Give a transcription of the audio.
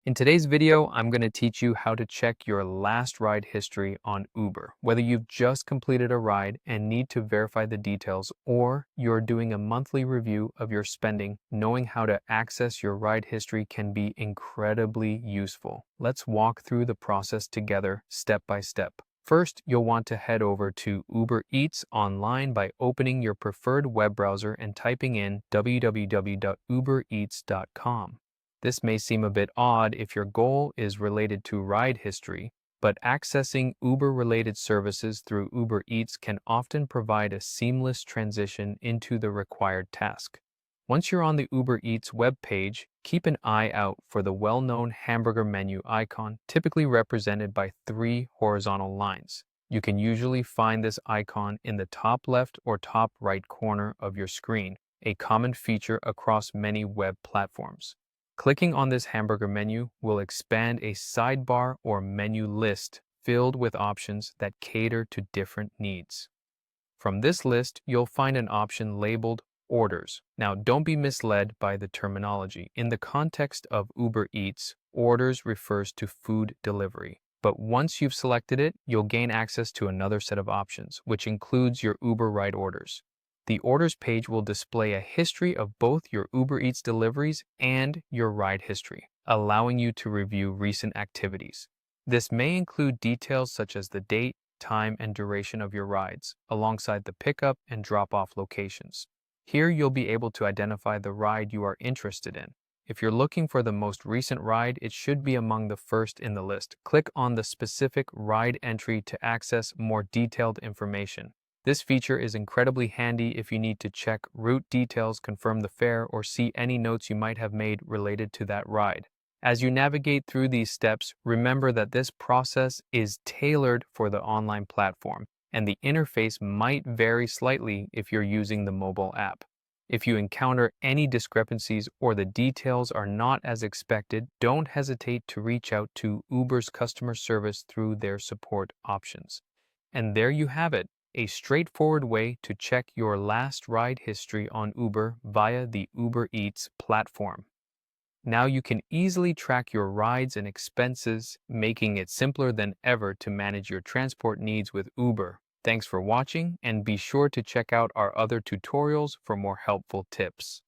In today's video, I'm going to teach you how to check your last ride history on Uber. Whether you've just completed a ride and need to verify the details, or you're doing a monthly review of your spending, knowing how to access your ride history can be incredibly useful. Let's walk through the process together step by step. First, you'll want to head over to Uber Eats online by opening your preferred web browser and typing in www.ubereats.com. This may seem a bit odd if your goal is related to ride history, but accessing Uber-related services through Uber Eats can often provide a seamless transition into the required task. Once you're on the Uber Eats web page, keep an eye out for the well-known hamburger menu icon, typically represented by three horizontal lines. You can usually find this icon in the top left or top right corner of your screen, a common feature across many web platforms. Clicking on this hamburger menu will expand a sidebar or menu list filled with options that cater to different needs. From this list, you'll find an option labeled Orders. Now, don't be misled by the terminology. In the context of Uber Eats, Orders refers to food delivery. But once you've selected it, you'll gain access to another set of options, which includes your Uber ride orders. The orders page will display a history of both your Uber Eats deliveries and your ride history, allowing you to review recent activities. This may include details such as the date, time, and duration of your rides, alongside the pickup and drop-off locations. Here you'll be able to identify the ride you are interested in. If you're looking for the most recent ride, it should be among the first in the list. Click on the specific ride entry to access more detailed information. This feature is incredibly handy if you need to check route details, confirm the fare, or see any notes you might have made related to that ride. As you navigate through these steps, remember that this process is tailored for the online platform, and the interface might vary slightly if you're using the mobile app. If you encounter any discrepancies or the details are not as expected, don't hesitate to reach out to Uber's customer service through their support options. And there you have it, a straightforward way to check your last ride history on Uber via the Uber Eats platform. Now you can easily track your rides and expenses, making it simpler than ever to manage your transport needs with Uber. Thanks for watching, and be sure to check out our other tutorials for more helpful tips.